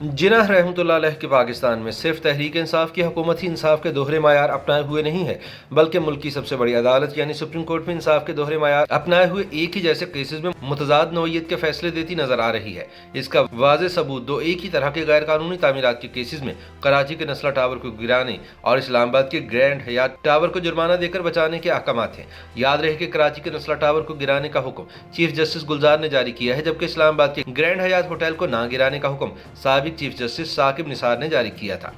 जिनाह रहमतुल्लाह अलैह के पाकिस्तान में सिर्फ तहरीक इंसाफ की हुकूमत ही इंसाफ के दोहरे मायार अपनाए हुए नहीं है, बल्कि मुल्क की सबसे बड़ी अदालत यानी सुप्रीम कोर्ट में इंसाफ के दोहरे मायार अपनाए हुए एक ही जैसे केसेस में मुतजाद नौयत के फैसले देती नजर आ रही है। इसका वाज़ेह सबूत दो एक ही तरह के गैर कानूनी तामीरात के केसेस में कराची के नस्ला टावर को गिराने और इस्लामाबाद के ग्रैंड हयात टावर को जुर्माना देकर बचाने के अहकामात हैं। याद रहे कि कराची के नस्ला टावर को गिराने का हुक्म चीफ जस्टिस गुलजार ने जारी किया है, जबकि इस्लामाबाद के ग्रैंड हयात होटल को ना गिराने का हुक्म साबिक चीफ जस्टिस साकिब निसार ने जारी किया था।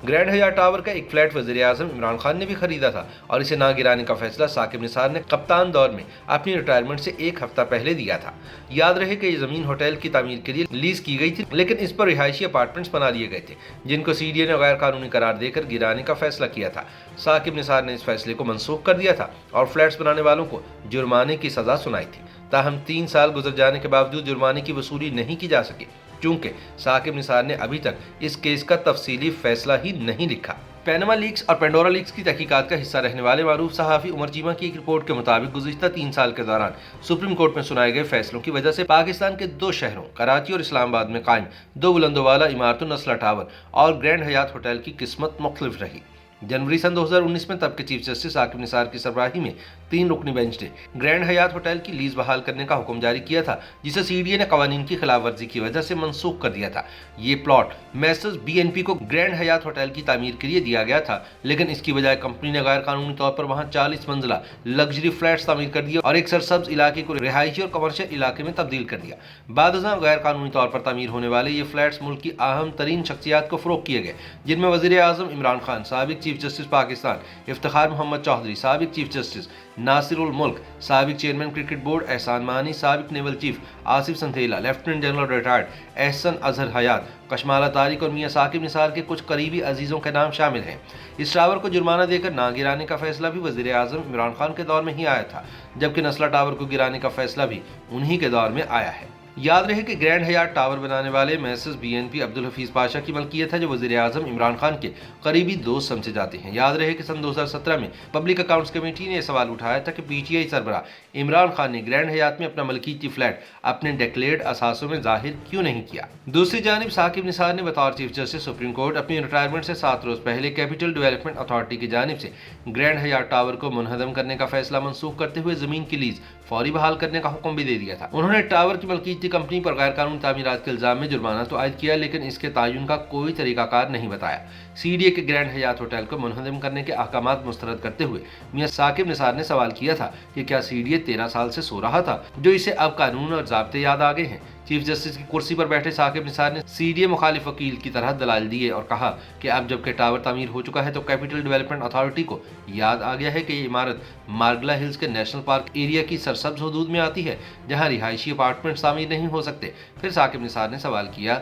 ग्रैंड हयात टावर का एक फ्लैट वज़ीर आज़म इमरान खान ने भी खरीदा था और इसे ना गिराने का फैसला साकिब निसार ने कप्तान दौर में अपनी रिटायरमेंट से एक हफ्ता पहले दिया था। याद रहे कि ये ज़मीन होटल की तामीर के लिए लीज की गई थी, लेकिन इस पर रिहायशी अपार्टमेंट्स बना लिए गए थे, जिनको सीडीए ने गैर कानूनी करार देकर गिराने का फैसला किया था। साकिब निसार ने इस फैसले को मनसूख कर दिया था और फ्लैट्स बनाने वालों को जुर्माने की सजा सुनाई थी। ताहम 3 साल गुजर जाने के बावजूद जुर्माने की वसूली नहीं की जा सकी, चूंकि साकिब निसार ने अभी तक इस केस का तफसीली फैसला ही नहीं लिखा। पैनमा लीक्स और पेंडोरा लीक्स की तहकीकात का हिस्सा रहने वाले मारूफ सहाफ़ी उमर चीमा की एक रिपोर्ट के मुताबिक गुज़िश्ता 3 साल के दौरान सुप्रीम कोर्ट में सुनाए गए फैसलों की वजह से पाकिस्तान के 2 शहरों कराची और इस्लामाबाद में कायम 2 बुलंदोवाला इमारतों नस्ला टावर और ग्रैंड हयात होटल की किस्मत मुख्तलिफ रही। जनवरी सन 2019 में तब के चीफ जस्टिस साकिब निसार की सरबराही में 3 रुकनी बेंच ने ग्रैंड हयात होटल की लीज बहाल करने का हुक्म जारी किया था, जिसे सीडीए ने कवानीन की खिलाफ वर्जी की वजह से मनसूख कर दिया था। ये प्लॉट मैसर्स बीएनपी को ग्रैंड हयात होटल की तामीर के लिए दिया गया था, लेकिन इसकी बजाय कंपनी ने गैर कानूनी तौर पर वहां 40 मंजिला लग्जरी फ्लैट्स तामीर कर दिए और एक सरसब्ज इलाके को रिहायशी और कमर्शियल इलाके में तब्दील कर दिया। बादशाह गैर कानूनी तौर पर तामीर होने वाले ये फ्लैट्स मुल्क की अहम तरीन शख्सियात को फरोख्त किए गए, जिनमें वज़ीर आज़म इमरान खान, साबिक चीफ जस्टिस पाकिस्तान इफ्तिखार मोहम्मद चौधरी, साबिक चीफ जस्टिस नासिरुल मुल्क, साबिक chairman cricket board Ehsan Mani, साबिक naval chief Asif Sandila, lieutenant general retired Ahsan Azhar Hayat, Kashmala Tariq और मियां साकिब निसार के कुछ करीबी अजीजों के नाम शामिल हैं। इस टावर को जुर्माना देकर ना गिराने का फैसला भी वज़ीर आज़म इमरान खान के दौर में ही आया था, जबकि नस्ला टावर को गिराने का फैसला भी उन्हीं के दौर में आया है। याद रहे कि ग्रैंड हयात टावर बनाने वाले मैसर्स बीएनपी अब्दुल हफीज पाशा की मलकियत है, जो वज़ीर आज़म इमरान खान के करीबी दोस्त समझे जाते हैं। याद रहे कि सन 2017 में पब्लिक अकाउंट्स कमेटी ने यह सवाल उठाया था कि पीटीआई सरबराह इमरान खान ने ग्रैंड हयात में अपना मलकियती फ्लैट अपने डिक्लेयर्ड असासों में जाहिर क्यों नहीं किया। दूसरी जानिब साकिब निसार ने बतौर चीफ जस्टिस सुप्रीम कोर्ट अपनी रिटायरमेंट से 7 रोज पहले कैपिटल डेवलपमेंट अथॉरिटी की जानिब से ग्रैंड हयात टावर को मुनहदम करने का फैसला मनसूख करते हुए जमीन की लीज फौरी बहाल करने का हुक्म भी दे दिया था। उन्होंने टावर की मलकियती कंपनी पर गैर कानूनी तामीरात के इल्जाम में जुर्माना तो आयद किया, लेकिन इसके तयन का कोई तरीकाकार नहीं बताया। सीडीए के ग्रैंड हयात होटल को मुनहदम करने के अहकामात मुस्तरद करते हुए मियां साकिब निसार ने सवाल किया था कि क्या सीडीए 13 साल से सो रहा था, जो इसे अब कानून और ज़ाब्ते याद आ गए हैं। चीफ जस्टिस की कुर्सी पर बैठे साकिब निसार ने सीडीए मुखालिफ वकील की तरह दलाल दिए और कहा कि अब जबकि टावर तामीर हो चुका है तो कैपिटल डेवलपमेंट अथॉरिटी को याद आ गया है कि ये इमारत मार्गला हिल्स के नेशनल पार्क एरिया की सरसब्ज हदूद में आती है, जहां रिहायशी अपार्टमेंट तामीर नहीं हो सकते। फिर साकिब निसार ने सवाल किया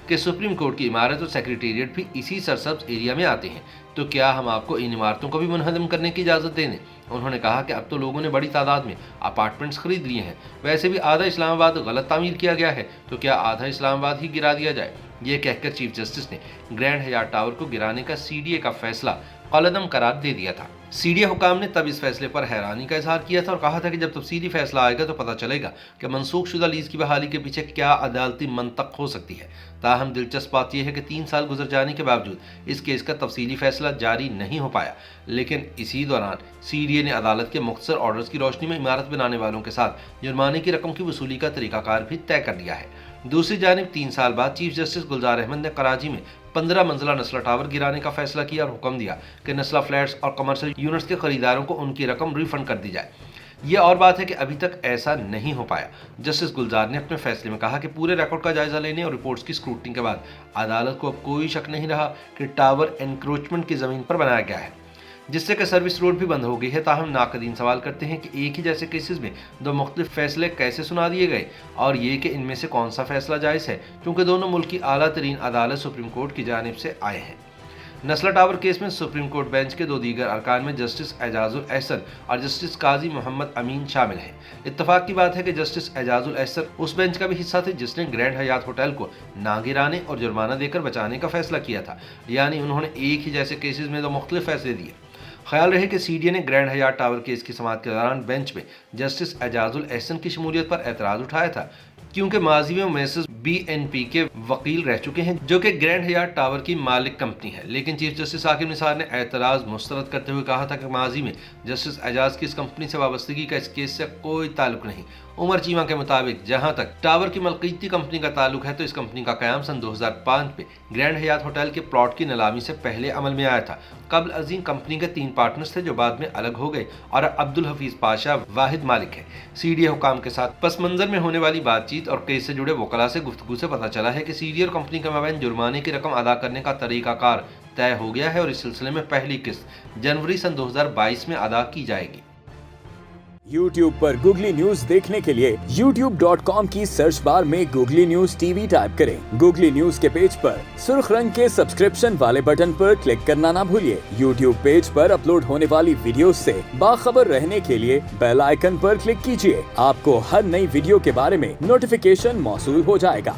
कि सुप्रीम कोर्ट की इमारत और सेक्रेटेरिएट भी इसी सरसब्ज एरिया में आते हैं, तो क्या हम आपको इन इमारतों को भी मुनहदम करने की इजाज़त दें? उन्होंने कहा कि अब तो लोगों ने बड़ी तादाद में अपार्टमेंट्स खरीद लिए हैं, वैसे भी आधा इस्लामाबाद गलत तामीर किया गया है, तो क्या आधा इस्लामाबाद ही गिरा दिया जाए? ये कहकर चीफ जस्टिस ने ग्रैंड हयात टावर को गिराने का सीडीए का फैसला कलअदम करार दे दिया था। सीडीए हुकाम ने तब इस फैसले पर हैरानी का इजहार किया था और कहा था कि जब तफसीली फैसला आएगा तो पता चलेगा कि मनसूख शुदा लीज की बहाली के पीछे क्या अदालती मंतक हो सकती है। ताहम दिलचस्प बात यह है कि 3 साल गुजर जाने के बावजूद इस केस का तफसीली फैसला जारी नहीं हो पाया, लेकिन इसी दौरान सीडीए ने अदालत के मुख्तसर ऑर्डर्स की रोशनी में इमारत बनाने वालों के साथ जुर्माने की रकम की वसूली का तरीकाकार भी तय कर दिया है। दूसरी जानिब 3 साल बाद चीफ जस्टिस गुलजार अहमद ने कराची में 15 मंजिला नस्ला टावर गिराने का फैसला किया और हुक्म दिया कि नस्ला फ्लैट्स और कमर्शियल यूनिट्स के खरीदारों को उनकी रकम रिफंड कर दी जाए। ये और बात है कि अभी तक ऐसा नहीं हो पाया। जस्टिस गुलजार ने अपने फैसले में कहा कि पूरे रिकॉर्ड का जायजा लेने और रिपोर्ट्स की स्क्रूटनी के बाद अदालत को अब कोई शक नहीं रहा कि टावर एनक्रोचमेंट की ज़मीन पर बनाया गया है, जिससे कि सर्विस रोड भी बंद हो गई है। ताहम नाकदीन सवाल करते हैं कि एक ही जैसे केसेस में 2 मुख्तलिफ फैसले कैसे सुना दिए गए और ये कि इनमें से कौन सा फैसला जायज़ है, क्योंकि दोनों मुल्क की आला तरीन अदालत सुप्रीम कोर्ट की जानिब से आए हैं। नस्ला टावर केस में सुप्रीम कोर्ट बेंच के 2 दीगर अरकान में जस्टिस एजाजुल एहसन और जस्टिस काजी मोहम्मद अमीन शामिल हैं। इत्तफाक की बात है कि जस्टिस एजाजुल एहसन उस बेंच का भी हिस्सा थे जिसने ग्रैंड हयात होटल को ना गिराने और जुर्माना देकर बचाने का फैसला किया था, यानी उन्होंने एक ही जैसे केसेस में 2 मुख्तलिफ फैसले दिए। ख्याल रहे कि सीडीए ने ग्रैंड हयात टावर केस की समाअत के दौरान बेंच में जस्टिस एजाजुल एहसन की शमूलियत पर एतराज़ उठाया था, क्योंकि माजी में मैसर्स BNP के वकील रह चुके हैं, जो कि ग्रैंड हयात टावर की मालिक कंपनी है। लेकिन चीफ जस्टिस आकिब निसार ने एतराज मुस्तरद करते हुए कहा था कि माजी में जस्टिस एजाज की इस कंपनी से वाबस्तगी का इस केस से कोई ताल्लुक नहीं। उमर चीमा के मुताबिक जहां तक टावर की मलकीती कंपनी का ताल्लुक है, तो इस कंपनी का कयाम सन 2005 में ग्रैंड हयात होटल के प्लॉट की नीलामी से पहले अमल में आया था। कबल अजीम कंपनी के 3 पार्टनर्स थे, जो बाद में अलग हो गए और अब्दुल हफीज पाशा वाहिद मालिक है। CDA हुकाम के साथ पस मंजर में होने वाली बातचीत और केस से जुड़े वकला से गुफ्तगू से पता चला है कि CDA और कंपनी के माबैन जुर्माने की रकम अदा करने का तरीकाकार तय हो गया है और इस सिलसिले में पहली किस्त जनवरी सन 2022 में अदा की जाएगी। YouTube पर गूगली न्यूज देखने के लिए youtube.com की सर्च बार में गूगली न्यूज TV टाइप करें। गूगली न्यूज के पेज पर सुर्ख रंग के सब्सक्रिप्शन वाले बटन पर क्लिक करना ना भूलिए। YouTube पेज पर अपलोड होने वाली वीडियोस से बाखबर रहने के लिए बेल आइकन पर क्लिक कीजिए। आपको हर नई वीडियो के बारे में नोटिफिकेशन मौसूल हो जाएगा।